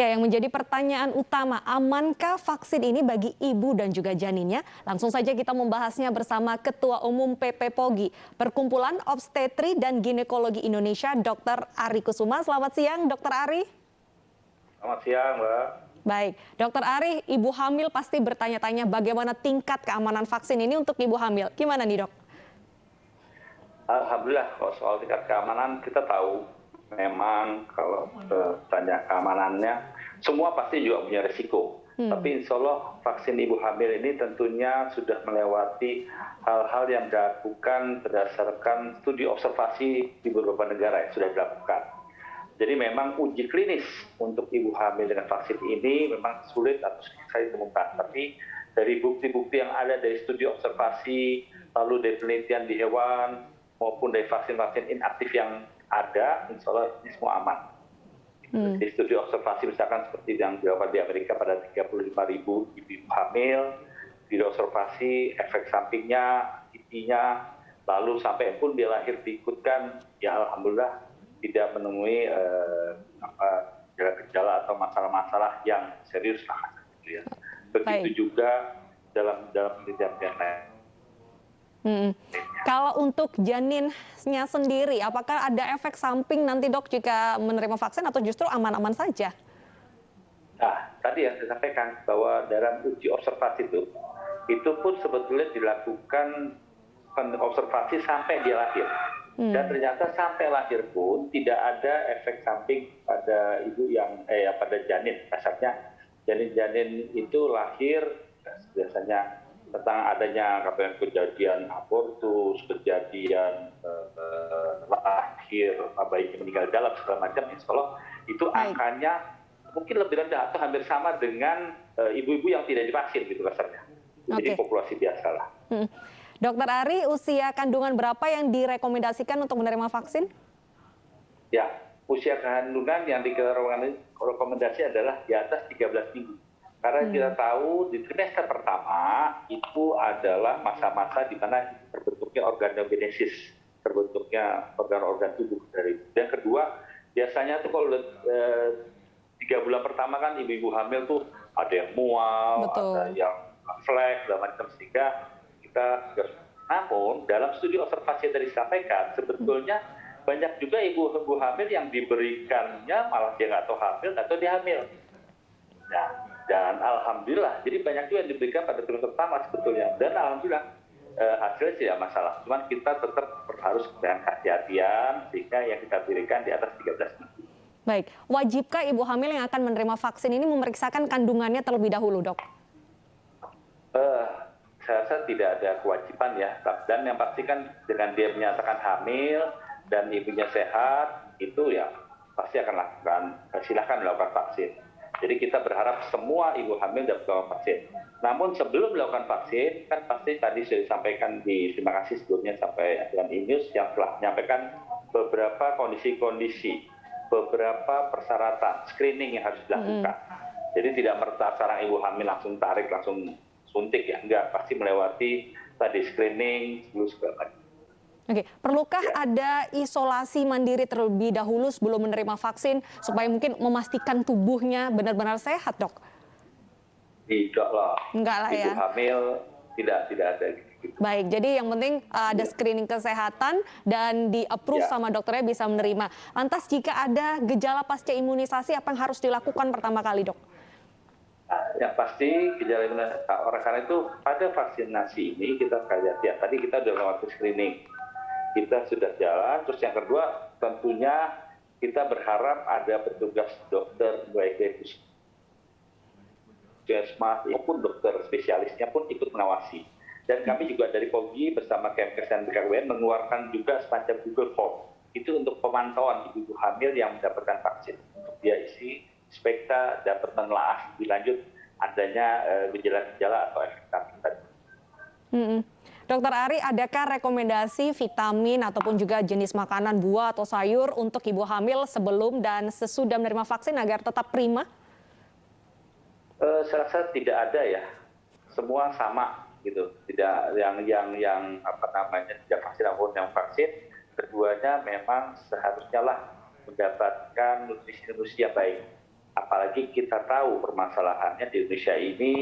Ya, yang menjadi pertanyaan utama, amankah vaksin ini bagi ibu dan juga janinnya? Langsung saja kita membahasnya bersama Ketua Umum PPPOGI, Perkumpulan Obstetri dan Ginekologi Indonesia, Dr. Ari Kusuma. Selamat siang, Dr. Ari. Selamat siang, Mbak. Baik, Dr. Ari, ibu hamil pasti bertanya-tanya bagaimana tingkat keamanan vaksin ini untuk ibu hamil. Gimana nih, Dok? Alhamdulillah, kalau soal tingkat keamanan kita tahu memang kalau tanya keamanannya, semua pasti juga punya risiko. Tapi insya Allah vaksin ibu hamil ini tentunya sudah melewati hal-hal yang dilakukan berdasarkan studi observasi di beberapa negara yang sudah dilakukan. Jadi memang uji klinis untuk ibu hamil dengan vaksin ini memang sulit atau susah ditemukan. Tapi dari bukti-bukti yang ada dari studi observasi, lalu dari penelitian di hewan, maupun dari vaksin-vaksin inaktif yang ada, insya Allah ini semua aman. Di studi observasi misalkan seperti yang dilakukan di Amerika pada 35.000 ibu hamil, di observasi efek sampingnya, kipinya, lalu sampai pun dia lahir diikutkan, ya alhamdulillah tidak menemui gejala atau masalah-masalah yang serius lah. Gitu ya. Begitu juga dalam penelitian yang lain. Kalau untuk janinnya sendiri, apakah ada efek samping nanti, Dok, jika menerima vaksin atau justru aman-aman saja? Nah, tadi yang saya sampaikan bahwa dalam uji observasi itu pun sebetulnya dilakukan observasi sampai dia lahir. Dan ternyata sampai lahir pun tidak ada efek samping pada ibu yang pada janin. Kasarnya janin-janin itu lahir biasanya tentang adanya kejadian abortus, kejadian lahir bayi meninggal dalam segala macam, insya Allah itu angkanya mungkin lebih rendah atau hampir sama dengan ibu-ibu yang tidak divaksin gitu kasarnya. Jadi populasi biasa lah. Dokter Ari, usia kandungan berapa yang direkomendasikan untuk menerima vaksin? Ya, usia kandungan yang direkomendasi adalah di atas 13 minggu. Karena kita tahu di trimester pertama itu adalah masa-masa di mana terbentuknya organogenesis, terbentuknya organ-organ tubuh dari. Dan kedua, biasanya tuh kalau 3 bulan pertama kan ibu-ibu hamil tuh ada yang mual, ada yang flek, dan macam sehingga kita. Namun dalam studi observasi yang tadi disampaikan, sebetulnya banyak juga ibu hamil yang diberikannya malah dia nggak tahu hamil atau dia hamil. Nah, dan alhamdulillah, jadi banyak juga yang diberikan pada trimester pertama sebetulnya. Dan alhamdulillah hasilnya tidak masalah. Cuman kita tetap harus dengan kehati-hatian sehingga yang kita berikan di atas 13 minggu. Baik, wajibkah ibu hamil yang akan menerima vaksin ini memeriksakan kandungannya terlebih dahulu, Dok? Saya rasa tidak ada kewajiban ya, dan yang pasti kan dengan dia menyatakan hamil dan ibunya sehat, itu ya pasti akan lakukan, silahkan melakukan vaksin. Jadi kita berharap semua ibu hamil dapat melakukan vaksin. Namun sebelum melakukan vaksin, kan pasti tadi sudah disampaikan terima kasih sebelumnya sampai dengan News yang telah menyampaikan beberapa kondisi-kondisi, beberapa persyaratan screening yang harus dilakukan. Jadi tidak merta seorang ibu hamil langsung tarik, langsung suntik ya, enggak, pasti melewati tadi screening, segala macam. Oke, perlukah ada isolasi mandiri terlebih dahulu sebelum menerima vaksin supaya mungkin memastikan tubuhnya benar-benar sehat, Dok? Tidak lah. Enggak lah ya. Ibu hamil tidak ada gitu. Baik, jadi yang penting ada screening kesehatan dan di-approve sama dokternya bisa menerima. Lantas jika ada gejala pasca imunisasi, apa yang harus dilakukan pertama kali, Dok? Yang pasti gejala imunisasi, oleh karena itu pada vaksinasi ini kita lihat ya, tadi kita sudah melewati screening, kita sudah jalan. Terus yang kedua tentunya kita berharap ada petugas dokter baik dari puskesmas maupun dokter spesialisnya pun ikut mengawasi. Dan kami juga dari POGI bersama Kemkes dan BKKBN mengeluarkan juga semacam Google Form itu untuk pemantauan ibu hamil yang mendapatkan vaksin, untuk dia isi supaya dapat menelaah lebih lanjut adanya gejala-gejala atau efek samping tadi. Dokter Ari, adakah rekomendasi vitamin ataupun juga jenis makanan, buah atau sayur untuk ibu hamil sebelum dan sesudah menerima vaksin agar tetap prima? Saya rasa tidak ada ya, semua sama gitu. Tidak yang apa namanya tidak vaksin maupun yang vaksin, keduanya memang seharusnya lah mendapatkan nutrisi yang baik. Apalagi kita tahu permasalahannya di Indonesia ini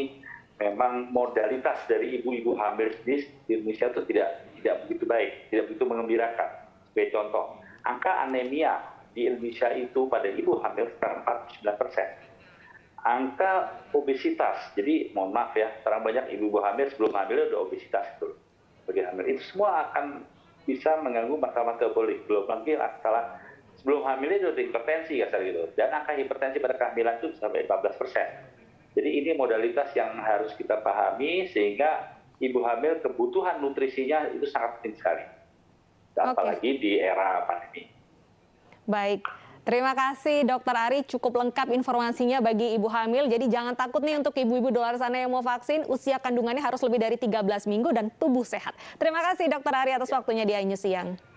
memang modalitas dari ibu-ibu hamil di Indonesia itu tidak begitu baik, tidak begitu mengembirakan. Sebagai contoh, angka anemia di Indonesia itu pada ibu hamil sekitar 49%. Angka obesitas, jadi mohon maaf ya, sekarang banyak ibu-ibu hamil sebelum hamil udah obesitas itu. Bagi hamil itu semua akan bisa mengganggu masalah metabolik. Belum lagi masalah sebelum hamil itu ada hipertensi kasar gitu. Dan angka hipertensi pada kehamilan itu sampai 14%. Jadi ini modalitas yang harus kita pahami sehingga ibu hamil kebutuhan nutrisinya itu sangat penting sekali. Apalagi di era pandemi. Baik. Terima kasih Dokter Ari, cukup lengkap informasinya bagi ibu hamil. Jadi jangan takut nih untuk ibu-ibu di luar sana yang mau vaksin, usia kandungannya harus lebih dari 13 minggu dan tubuh sehat. Terima kasih Dokter Ari atas waktunya di iNews Siang.